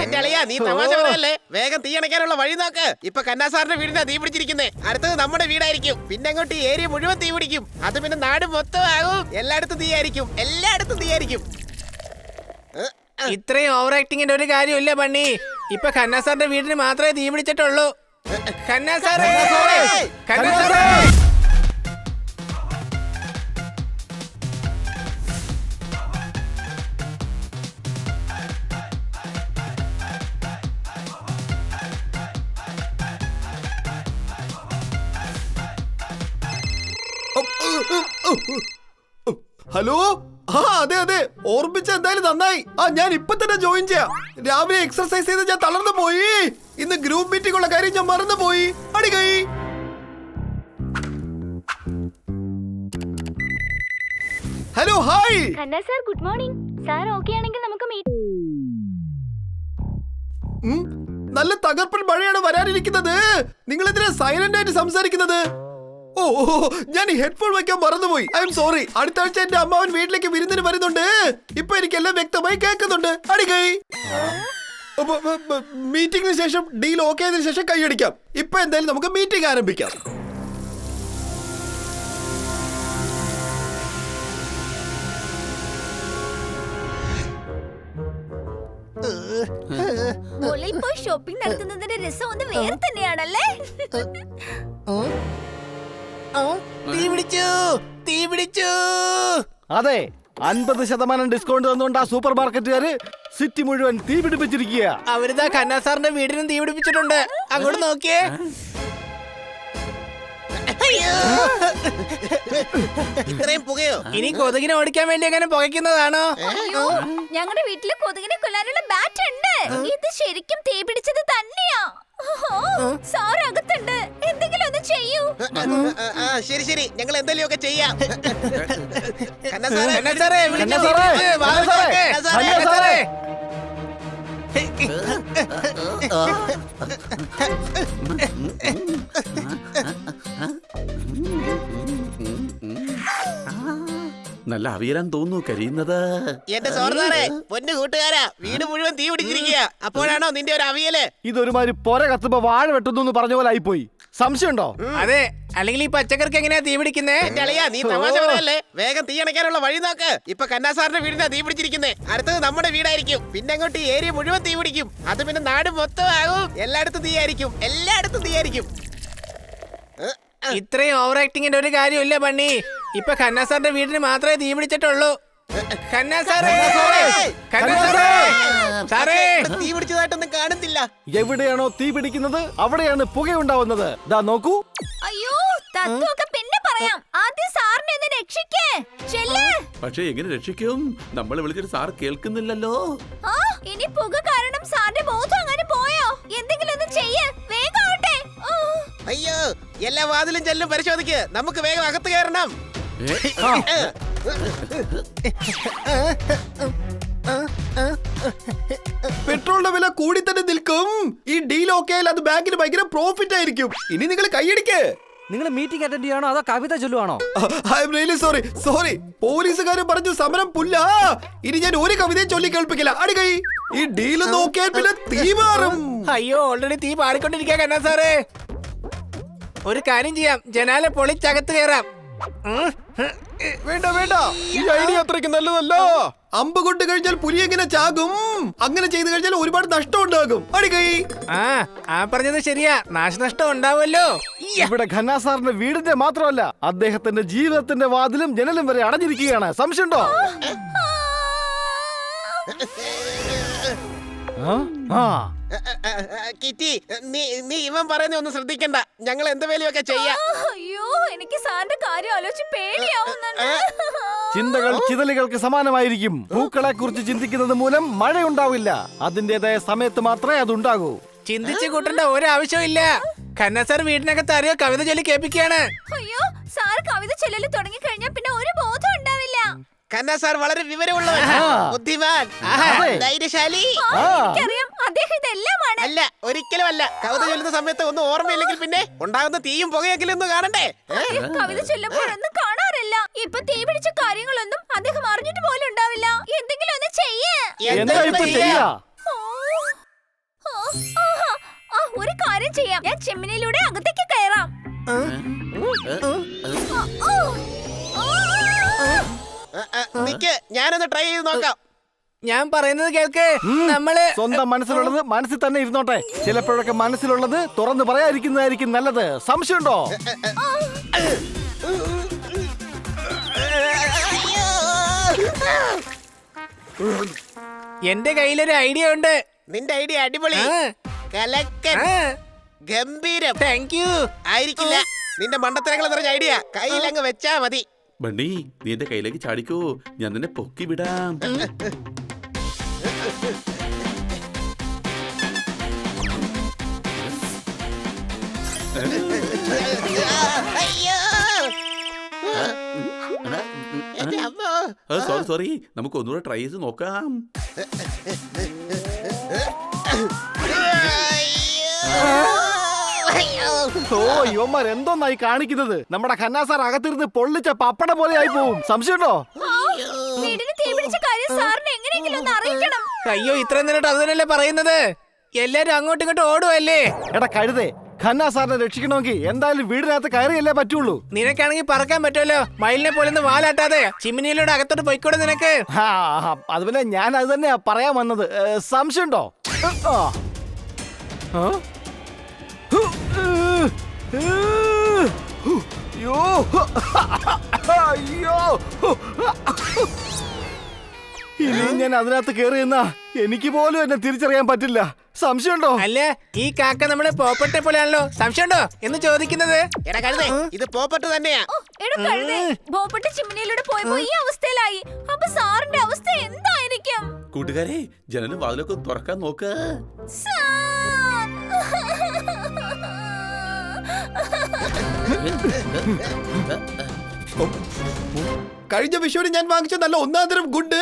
എന്റെ അളിയാ നീ തമാശ പറയല്ലേ. വേഗം തീ അണയ്ക്കാനുള്ള വഴി നോക്ക്. ഇപ്പൊ കന്നാ സാറിന്റെ വീടിനാ തീ പിടിച്ചിരിക്കുന്നേ. അടുത്തത് നമ്മുടെ വീടായിരിക്കും. പിന്നെ അങ്ങോട്ട് ഈ ഏരിയ മുഴുവൻ തീ പിടിക്കും. അത് പിന്നെ നാട് മൊത്തം ആകും. എല്ലായിടത്തും തീയായിരിക്കും. എല്ലായിടത്തും തീയായിരിക്കും. ഇത്രയും ഓവർ ആക്ടിങ്ങിന്റെ ഒരു കാര്യമില്ല ബണ്ണി. ഇപ്പൊ ഖന്നാ സാറിന്റെ വീടിന് മാത്രമേ തീ പിടിച്ചിട്ടുള്ളൂ. ഖന്നാ സാറേ, ഖന്നാ സാറേ. ഹലോ, ആ അതെ അതെ, ഓർമ്മിച്ച എന്തായാലും നന്നായി. ഞാൻ ഇപ്പൊ തന്നെ ജോയിൻ ചെയ്യാം. രാവിലെ എക്സർസൈസ് ചെയ്ത് ഞാൻ തളർന്നു പോയി. ഇന്ന് ഗ്രൂപ്പ് മീറ്റിംഗ് ഉള്ള കാര്യം ഞാൻ മറന്നു പോയി. അടികൈ. Hello, hi. Khanna sir, good morning. Sir okay ആണെങ്കിൽ നമുക്ക് നല്ല തകർപ്പൻ മഴയാണ് വരാനിരിക്കുന്നത്. നിങ്ങൾ എന്തിനാ സൈലന്റ് ആയിട്ട് സംസാരിക്കുന്നത്? ഓ, ഞാൻ ഈ ഹെഡ്ഫോൺ വെക്കാൻ മറന്നുപോയി. I am sorry. അടുത്ത ആഴ്ച എന്റെ അമ്മാവൻ വീട്ടിലേക്ക് വിരുന്നിന് വരുന്നുണ്ട്. ഇപ്പൊ എനിക്കെല്ലാം വ്യക്തമായി കേൾക്കുന്നുണ്ട്. അടികൈ. മീറ്റിംഗിന് ശേഷം ഡീൽ ഓക്കെ ആയതിനു ശേഷം കൈയടിക്കാം. ഇപ്പൊ എന്തായാലും നമുക്ക് മീറ്റിംഗ് ആരംഭിക്കാം. മോളിൽ പോയി ഷോപ്പിംഗ് നടത്തുന്നതിന്റെ രസം ഒന്ന് വേറെ തന്നെയാണല്ലേ? തീ പിടിച്ചു, തീ പിടിച്ചു. അതെ, 50% ഡിസ്കൗണ്ട് തന്നുകൊണ്ട് ആ സൂപ്പർ മാർക്കറ്റുകാര് സിറ്റി മുഴുവൻ തീ പിടിപ്പിച്ചിരിക്കുക. അവരിതാ ഖന്നാ സാറിന്റെ വീടിനും തീ പിടിപ്പിച്ചിട്ടുണ്ട്. അങ്ങോട്ട് നോക്കിയേ. ഇത്രയും പുകയോ? ഇനി കൊതുകിനെ ഓടിക്കാൻ വേണ്ടി എങ്ങനെ പുകയ്ക്കുന്നതാണോ? അയ്യോ, ഞങ്ങളുടെ വീട്ടില് കൊതുകിനെ കൊല്ലാനുള്ള ബാറ്റ് ഉണ്ട്. ഇത് ശരിക്കും തീ പിടിച്ചത് തന്നെയാ. സാർ അകത്തുണ്ട്. എന്തെങ്കിലും ഒന്ന് ചെയ്യൂ. ശരി ശരി, ഞങ്ങൾ എന്തെങ്കിലും ഒക്കെ ചെയ്യാം. ഖന്നാ സാറേ, വിളിച്ച് തീ പിടിച്ച്. വാ സാറേ, ഖന്നാ സാറേ. നല്ല അവിയലാൻ തോന്നുന്നു കരിയുന്നത്. എന്റെ സോദരനെ, പൊന്നു കൂട്ടുകാരാ, വീട് മുഴുവൻ തീ പിടിച്ചിരിക്കുക. അപ്പോഴാണോ നിന്റെ ഒരു അവിയല്? ഇതൊരുമാതിരി പൊര കത്തുമ്പോ വാഴ വെട്ടുന്നു പറഞ്ഞ പോലെ ആയിപ്പോയി. സംശയമുണ്ടോ? അതെ, അല്ലെങ്കിൽ ഈ പച്ചക്കറിക്ക് എങ്ങനെയാ തീ പിടിക്കുന്നേ? എന്റെ അളിയാ നീ തമാശ പറയല്ലേ. വേഗം തീ അണയ്ക്കാനുള്ള വഴി നോക്ക്. ഇപ്പൊ കന്നാ സാറിന്റെ വീടിനാ തീ പിടിച്ചിരിക്കുന്നേ. അടുത്തത് നമ്മുടെ വീടായിരിക്കും. പിന്നെ അങ്ങോട്ട് ഈ ഏരിയ മുഴുവൻ തീ പിടിക്കും. അത് പിന്നെ നാട് മൊത്തം ആകും. എല്ലായിടത്തും തീയായിരിക്കും. എല്ലായിടത്തും തീയായിരിക്കും. ഇത്രയും ഓവർ ആക്ടിങ്ങിന്റെ ഒരു കാര്യമില്ല ബണ്ണി. ഇപ്പൊ ഖന്നാ സാറിന്റെ വീടിന് മാത്രമേ തീ പിടിച്ചിട്ടുള്ളൂ. ഖന്നാ സാറേ, ഖന്നാ സാറേ, സാറേ. തീ പിടിച്ചതായിട്ടൊന്നും കാണുന്നില്ല. എവിടെയാണോ തീ പിടിക്കുന്നത് അവിടെയാണ് പുകയുണ്ടാവുന്നത്. ദാ നോക്കൂ. അയ്യോ, തത്വമൊക്കെ പിന്നെ പറയാം. ആദ്യം സാറിനെ ഒന്ന് രക്ഷിക്കേ. ചെല്ല്. പക്ഷെ എങ്ങനെ രക്ഷിക്കും? നമ്മൾ വിളിച്ചിട്ട് സാർ കേൾക്കുന്നില്ലല്ലോ. ഇനി പുക കാരണം സാറിന്റെ ബോധം അങ്ങനെ പോയോ? എന്തെങ്കിലും ഒന്ന് ചെയ്യ്. വേഗം ആവട്ടെ. അയ്യോ, എല്ലാ വാതിലും ചെല്ലും പരിശോധിക്ക്. നമുക്ക് വേഗം അകത്ത് കയറണം. പെട്രോളിന്റെ വില കൂടി തന്നെ നിൽക്കും. ഈ ഡീൽ ഓക്കെ ആയാൽ അത് ബാങ്കിന് ഭയങ്കര പ്രോഫിറ്റ് ആയിരിക്കും. ഇനി നിങ്ങൾ കൈയടിക്ക്. നിങ്ങൾ മീറ്റിംഗ് അറ്റൻഡ് ചെയ്യാണോ അതോ കവിത ചൊല്ലുവാണോ? I am really sorry. Sorry. പോലീസുകാര് പറഞ്ഞു സമരം പുല്ല. ഇനി ഞാൻ ഒരു കവിതയും ചൊല്ലി കേൾപ്പിക്കില്ല. അടികൈ. ഈ ഡീൽ നോക്കിയാൽ പിന്നെ തീ മാറും. അയ്യോ, ഓൾറെഡി തീ പാടിക്കൊണ്ടിരിക്കുക ഖന്നാ സാറേ. ഒരു കാര്യം ചെയ്യാം, ജനാല പൊളിച്ചകത്ത് കയറാം. വേണ്ട വേണ്ട, ഈ ഐഡിയ അത്രയ്ക്ക് നല്ലതല്ല. അമ്പ് കൊണ്ട് കഴിഞ്ഞാൽ പുലി എങ്ങനെ ചാകും? അങ്ങനെ ചെയ്തു കഴിഞ്ഞാൽ ഒരുപാട് നഷ്ടം ഉണ്ടാകും. അടികൈ. ആ പറഞ്ഞത് ശരിയാ, നാശനഷ്ടം ഉണ്ടാവുമല്ലോ. ഇവിടെ ഖന്നാ സാറിന്റെ വീടിന്റെ മാത്രമല്ല അദ്ദേഹത്തിന്റെ ജീവിതത്തിന്റെ വാതിലും ജനലും വരെ അടഞ്ഞിരിക്കുകയാണ്. സംശയമുണ്ടോ? കിറ്റി, നീ ഇവൻ പറയുന്ന ഒന്ന് ശ്രദ്ധിക്കണ്ട. ഞങ്ങൾ എന്തെങ്കിലുമൊക്കെ ചെയ്യാം. അയ്യോ, എനിക്ക് സാറിന്റെ കാര്യം ആലോചിച്ച് പേടിയാവുന്നുണ്ട്. ചിന്തകൾ ചിതലുകൾക്ക് സമാനമായിരിക്കും. പൂക്കളെ കുറിച്ച് ചിന്തിക്കുന്നത് മൂലം മഴയുണ്ടാവില്ല. അതിന്റേതായ സമയത്ത് മാത്രമേ അതുണ്ടാകൂ. ചിന്തിച്ചു കൂട്ടേണ്ട ഒരാവശ്യവും ഇല്ല. ഖന്നാ സാർ വീടിനകത്ത് ആരെയോ കവിത ചൊല്ലി കേൾപ്പിക്കുകയാണ്. അയ്യോ, സാർ കവിത ചൊല്ലല് തുടങ്ങി കഴിഞ്ഞാൽ പിന്നെ ഒരു ബോധം ഉണ്ടാവില്ല. കന്നാ സാർ വളരെ വിവരമുള്ളവൻ, ബുദ്ധിമാൻ, ധൈര്യശാലി. എനിക്കറിയാം, അദ്ദേഹം ഇതെല്ലാമാണ്. അല്ല, ഒരിക്കലും അല്ല. കവിത ചൊല്ലുന്ന സമയത്ത് ഒന്നും ഓർമ്മയില്ലെങ്കിൽ പിന്നെ ഉണ്ടാകുന്ന തീയും പുകയെങ്കിലും ഒന്ന് കാണണ്ടേ? കവിത ചൊല്ലുമ്പോഴൊന്നും കാണാറില്ല. ഇപ്പൊ തീ പിടിച്ച കാര്യങ്ങളൊന്നും അദ്ദേഹം അറിഞ്ഞിട്ട് പോലും ഉണ്ടാവില്ല. എന്തെങ്കിലും ഒന്ന് ചെയ്യേ. ആഹാ. ആ, ഒരു കാര്യം ചെയ്യാം, ഞാൻ ചിമ്മിനിയിലൂടെ അകത്തേക്ക് കയറാം. ആ, നിക്ക്, ഞാനൊന്ന് ട്രൈ ചെയ്ത് നോക്കാം. ഞാൻ പറയുന്നത് കേൾക്ക്. നമ്മള് സ്വന്തം മനസ്സിലുള്ളത് മനസ്സിൽ തന്നെ ഇരുന്നോട്ടെ. ചിലപ്പോഴൊക്കെ മനസ്സിലുള്ളത് തുറന്നു പറയാതിരിക്കുന്നതായിരിക്കും നല്ലത്. സംശയമുണ്ടോ? എന്റെ കയ്യിലൊരു ഐഡിയ ഉണ്ട്. നിന്റെ ഐഡിയ അടിപൊളി, കലക്കൻ, ഗംഭീരം. Thank you. ആയിരിക്കില്ല, നിന്റെ മണ്ടത്തരങ്ങൾ നിറഞ്ഞ ഐഡിയ കയ്യിലങ്ങ് വെച്ചാ മതി. ബണ്ണി, നീ എന്റെ കയ്യിലേക്ക് ചാടിക്കോ, ഞാൻ നിന്നെ പൊക്കി വിടാം. അയ്യോ, എന്റെ അമ്മോ. സോറി, നമുക്ക് ഒന്നുകൂടെ ട്രൈ ചെയ്ത് നോക്കാം. ഓ, യുവന്മാർ എന്തോന്നായി കാണിക്കുന്നത്? നമ്മുടെ ഖന്നാസാർ അകത്തിരുന്ന് പൊള്ളിച്ച പപ്പട പോലെ ആയി പോവും. സംശയമുണ്ടോ? വീടിന് തീപിടിച്ച കാര്യം സാറിന് എങ്ങനെയെങ്കിലും ഒന്ന് അറിയിക്കണം. അയ്യോ, ഇത്രയും നേരിട്ട് അത് തന്നെയല്ലേ പറയുന്നത്. എല്ലാരും അങ്ങോട്ടും ഇങ്ങോട്ടും ഓടുവല്ലേ. എടാ കഴുതേ, ഖന്നാസാറിനെ രക്ഷിക്കണമെങ്കിൽ എന്തായാലും വീടിനകത്ത് കയറിയല്ലേ പറ്റുള്ളൂ. നിനക്കാണെങ്കിൽ പറക്കാൻ പറ്റുമല്ലോ. മയിലിനെ പോലെ ഒന്ന് വാലാട്ടാതെ ചിമ്മിനിയിലൂടെ അകത്തോട്ട് പോയിക്കൂടെ നിനക്ക്? അത് പിന്നെ ഞാൻ അത് തന്നെയാ പറയാൻ വന്നത്. സംശയമുണ്ടോ? അയ്യോ, ഇനി ഞാൻ അതിനകത്ത് കയറിയെന്നാ എനിക്ക് പോലും എന്നെ തിരിച്ചറിയാൻ പറ്റില്ല. സംശയമുണ്ടോ? അല്ല, ഈ കാക്ക നമ്മളെ പോപ്പട്ടെ പോലെയാണല്ലോ. സംശയമുണ്ടോ എന്ന് ചോദിക്കുന്നത്? എടാ കഴുതേ, ഇത് പോപ്പട്ട് തന്നെയാ. ഓ, എടാ കഴുതേ, ഭോപ്പട്ട് ചിമ്മിനിയിലൂടെ പോയപ്പോ ഈ അവസ്ഥയിലായി. അപ്പൊ സാറിന്റെ അവസ്ഥ എന്തായിരിക്കും? കൂട്ടുകാരെ, ജനലും വാതിലൊക്കെ തുറക്കാൻ നോക്ക്. സാർ. കഴിഞ്ഞ വിഷുവിന് ഞാൻ വാങ്ങിച്ച നല്ല ഒന്നാം തരം ഗുഡ്.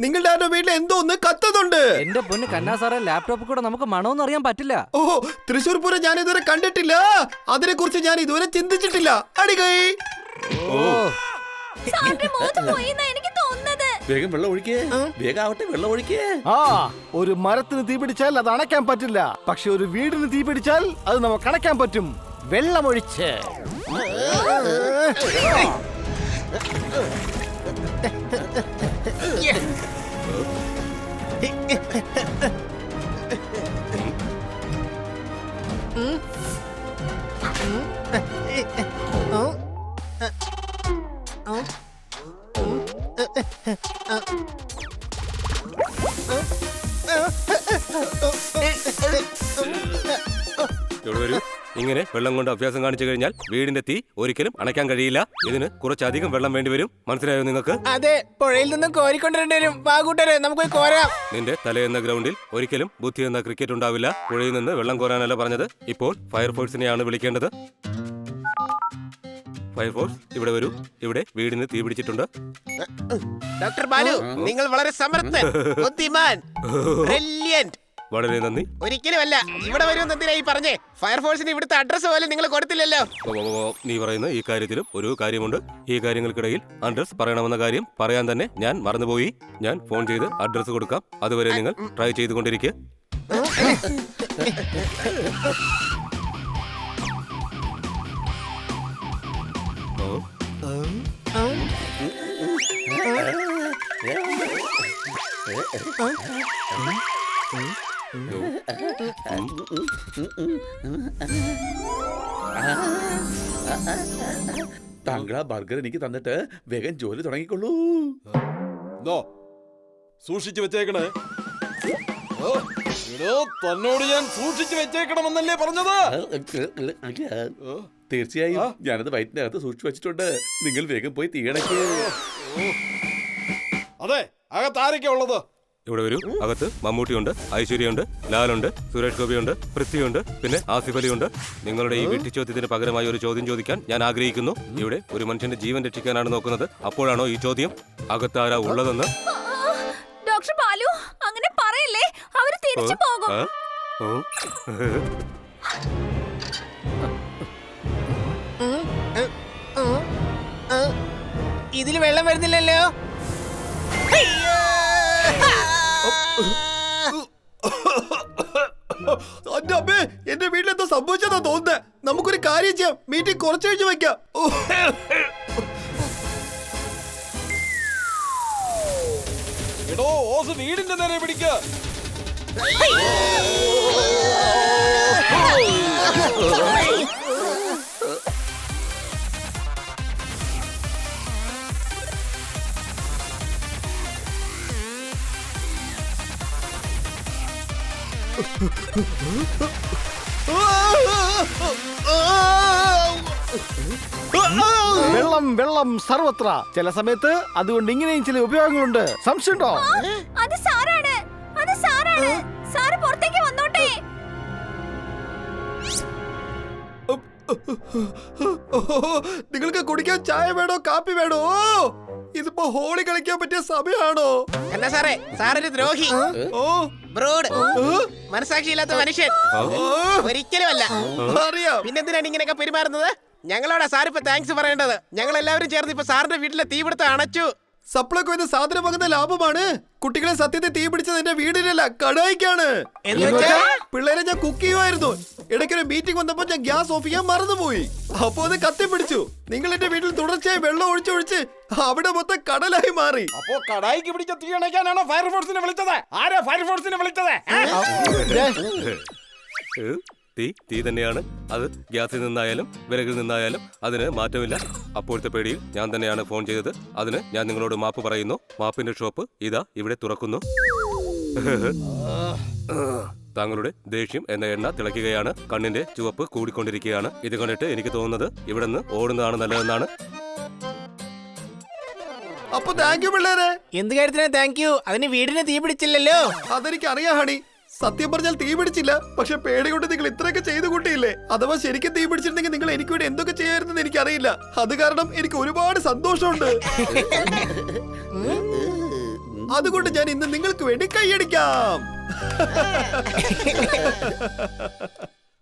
നിങ്ങളുടെ ആരുടെ വീട്ടിൽ എന്തോ ഒന്ന് കത്തുന്നുണ്ട്. എന്റെ പൊന്ന് കന്നാസാറെ, ലാപ്ടോപ്പ് കൂടെ നമുക്ക് മണമൊന്നും അറിയാൻ പറ്റില്ല. ഓ, തൃശ്ശൂർ പൂരം ഞാൻ ഇതുവരെ കണ്ടിട്ടില്ല. അതിനെ കുറിച്ച് ഞാൻ ഇതുവരെ ചിന്തിച്ചിട്ടില്ല. അടികൈ. സാറിന്റെ മുഖത്ത് പോയി എന്നാ എനിക്ക് തോന്നുന്നത്. വേഗം വെള്ളം ഒഴിക്കേ, വേഗം ആവട്ടെ, വെള്ളം ഒഴിക്കേ. ഒരു മരത്തിന് തീ പിടിച്ചാൽ അത് അണയ്ക്കാൻ പറ്റില്ല. പക്ഷെ ഒരു വീടിന് തീ പിടിച്ചാൽ അത് നമുക്ക് അണയ്ക്കാൻ പറ്റും. വെള്ളമൊഴിച്ച്. ഇവിടെ വരൂ. ഇങ്ങനെ വെള്ളം കൊണ്ട് അഭ്യാസം കാണിച്ചു കഴിഞ്ഞാൽ വീടിന്റെ തീ ഒരിക്കലും അണയ്ക്കാൻ കഴിയില്ല. ഇതിന് കുറച്ചധികം വെള്ളം വേണ്ടി വരും. മനസ്സിലായോ നിങ്ങൾക്ക്? അതെ, പുഴയിൽ നിന്നും കോരിക്കൊണ്ടിരേണ്ടി വരും. വാ കൂട്ടരെ, നമുക്ക് പോയി കോരാം. നിന്റെ തലയെന്ന ഗ്രൗണ്ടിൽ ഒരിക്കലും ബുദ്ധി എന്ന ക്രിക്കറ്റ് ഉണ്ടാവില്ല. പുഴയിൽ നിന്ന് വെള്ളം കോരാനല്ല പറഞ്ഞത്. ഇപ്പോൾ ഫയർഫോഴ്സിനെയാണ് വിളിക്കേണ്ടത്. ഫയർഫോഴ്സ്, ഇവിടെ വരൂ. ഇവിടെ വീടിന് തീ പിടിച്ചിട്ടുണ്ട്. ഡോക്ടർ ബാലു, നിങ്ങൾ വളരെ സമർത്ഥൻ, ബുദ്ധിമാൻ, ബ്രില്യന്റ്. വളരെ നന്ദി. ഒരിക്കലുമല്ല, ഇവിടെ വരുമെന്ന് എന്തിനായി പറഞ്ഞേ? ഫയർഫോഴ്സിന് ഇവിടുത്തെ അഡ്രസ് പോലും നിങ്ങൾ കൊടുത്തില്ലല്ലോ. നീ പറയുന്ന ഈ കാര്യത്തിലും ഒരു കാര്യമുണ്ട്. ഈ കാര്യങ്ങൾക്കിടയിൽ അഡ്രസ് പറയണമെന്ന കാര്യം പറയാൻ തന്നെ ഞാൻ മറന്നുപോയി. ഞാൻ ഫോൺ ചെയ്ത് അഡ്രസ് കൊടുക്കാം. അതുവരെ നിങ്ങൾ ട്രൈ ചെയ്തുകൊണ്ടിരിക്കുക. താങ്കളാ ബർഗർ എനിക്ക് തന്നിട്ട് വേഗം ജോലി തുടങ്ങിക്കൊള്ളൂ. സൂക്ഷിച്ചു വെച്ചേക്കണേ. തന്നോട് ഞാൻ സൂക്ഷിച്ചു വെച്ചേക്കണമെന്നല്ലേ പറഞ്ഞത്? തീർച്ചയായും ഞാനത് വയറ്റിനകത്ത് സൂക്ഷിച്ചു വെച്ചിട്ടുണ്ട്. നിങ്ങൾ വേഗം പോയി തീയണക്ക്. അതെ, അകത്താരൊക്കെ ഉള്ളത്? ഇവിടെ വരൂ. അകത്ത് മമ്മൂട്ടിയുണ്ട്, ഐശ്വര്യയുണ്ട്, ലാലുണ്ട്, സുരേഷ് ഗോപിയുണ്ട്, പൃഥ്വിയുണ്ട്, പിന്നെ ആസിഫ് അലിയുണ്ട്. നിങ്ങളുടെ ഈ വെട്ടിച്ചോദ്യത്തിന് പകരമായി ഒരു ചോദ്യം ചോദിക്കാൻ ഞാൻ ആഗ്രഹിക്കുന്നു. ഇവിടെ ഒരു മനുഷ്യന്റെ ജീവൻ രക്ഷിക്കാനാണ് നോക്കുന്നത്. അപ്പോഴാണോ ഈ ചോദ്യം? അകത്താരാ ഉള്ളതെന്ന്? ഡോക്ടർ ബാലു, അങ്ങനെ പറയല്ലേ, അവര് തിരിച്ചു പോകും. ഇതിൽ വെള്ളം വരുന്നില്ലല്ലോ. എന്റെ അമ്മേ, എന്റെ വീട്ടിലെന്തോ സംഭവിച്ചതാ തോന്നുന്നത്. നമുക്കൊരു കാര്യം ചെയ്യാം, മീറ്റിംഗ് കുറച്ച് കഴിഞ്ഞ് വെക്കാം. എടോ ഓസ് വീടിന്റെ നേരെ പിടിക്ക. വെള്ളം വെള്ളം സർവത്ര. ചില സമയത്ത് അതുകൊണ്ട് ഇങ്ങനെയും ചില ഉപയോഗങ്ങളുണ്ട്. സംശയമുണ്ടോ? അത് സാറാണ്, അത് സാറാണ്. സാറ് പുറത്തേക്ക് വന്നോട്ടെ. നിങ്ങൾക്ക് കുടിക്കാൻ ചായ വേണോ കാപ്പി വേണോ? ഇതിപ്പോ ഹോളി കളിക്കാൻ പറ്റിയ സമയമാണോ? കന്നാ സാറേ, സാറൊരു ദ്രോഹി, ഓ ബ്രൂഡ്, മനസാക്ഷിയില്ലാത്ത മനുഷ്യൻ. ഒരിക്കലും അല്ല. അറിയാം. പിന്നെന്തിനാണ് ഇങ്ങനെയൊക്കെ പെരുമാറുന്നത്? ഞങ്ങളോടാ സാറിപ്പോ താങ്ക്സ് പറയേണ്ടത്. ഞങ്ങൾ എല്ലാവരും ചേർന്ന് ഇപ്പൊ സാറിന്റെ വീട്ടിലെ തീപിടുത്തം അണച്ചു. സപ്ലൈകോ എന്ന സാധനം വാങ്ങുന്ന ലാഭമാണ്. കുട്ടികളെ സത്യത്തിൽ തീ പിടിച്ചത് എന്റെ വീടിനല്ല, കടായിക്കാണ്. പിള്ളേരെ ഞാൻ കുക്ക് ചെയ്യുമായിരുന്നു. ഇടയ്ക്കൊരു മീറ്റിംഗ് വന്നപ്പോ ഞാൻ ഗ്യാസ് ഓഫ് ചെയ്യാൻ മറന്നുപോയി. അപ്പൊ അത് കത്തിപ്പിടിച്ചു. നിങ്ങൾ എന്റെ വീട്ടിൽ തുടർച്ചയായി വെള്ളം ഒഴിച്ചൊഴിച്ച് അവിടെ മൊത്തം കടലായി മാറി. അപ്പോ കടായിക്ക് പിടിച്ച തീ അണയ്ക്കാനാണോ ഫയർഫോഴ്സിനെ വിളിച്ചത്? ആരാ ഫയർഫോഴ്സിനെ വിളിച്ചത്? തീ തന്നെയാണ്. അത് ഗ്യാസിൽ നിന്നായാലും വിറകിൽ നിന്നായാലും അതിന് മാറ്റമില്ല. അപ്പോഴത്തെ പേടിയിൽ ഞാൻ തന്നെയാണ് ഫോൺ ചെയ്തത്. അതിന് ഞാൻ നിങ്ങളോട് മാപ്പ് പറയുന്നു. മാപ്പിന്റെ ഷോപ്പ് ഇതാ ഇവിടെ തുറക്കുന്നു. താങ്കളുടെ ദേഷ്യം എന്ന എണ്ണ തിളയ്ക്കുകയാണ്. കണ്ണിന്റെ ചുവപ്പ് കൂടിക്കൊണ്ടിരിക്കുകയാണ്. ഇത് കണ്ടിട്ട് എനിക്ക് തോന്നുന്നത് ഇവിടെ നിന്ന് ഓടുന്നതാണ് നല്ലതെന്നാണ്. അപ്പൊ താങ്ക് യു പിള്ളേരെ. എന്ത് കാര്യത്തിനാ താങ്ക് യു? അതിന് വീടിന് തീ പിടിച്ചില്ലല്ലോ. അതെനിക്ക് അറിയാം ഹണി. സത്യം പറഞ്ഞാൽ തീ പിടിച്ചില്ല. പക്ഷെ പേടി കൊണ്ട് നിങ്ങൾ ഇത്രയൊക്കെ ചെയ്തു കൂട്ടിയില്ലേ. അഥവാ ശരിക്കും തീ പിടിച്ചിരുന്നെങ്കിൽ നിങ്ങൾ എനിക്ക് വേണ്ടി എന്തൊക്കെ ചെയ്യായിരുന്നെന്ന് എനിക്കറിയില്ല. അത് കാരണം എനിക്ക് ഒരുപാട് സന്തോഷമുണ്ട്. അതുകൊണ്ട് ഞാൻ ഇന്ന് നിങ്ങൾക്ക് വേണ്ടി കൈയടിക്കാം.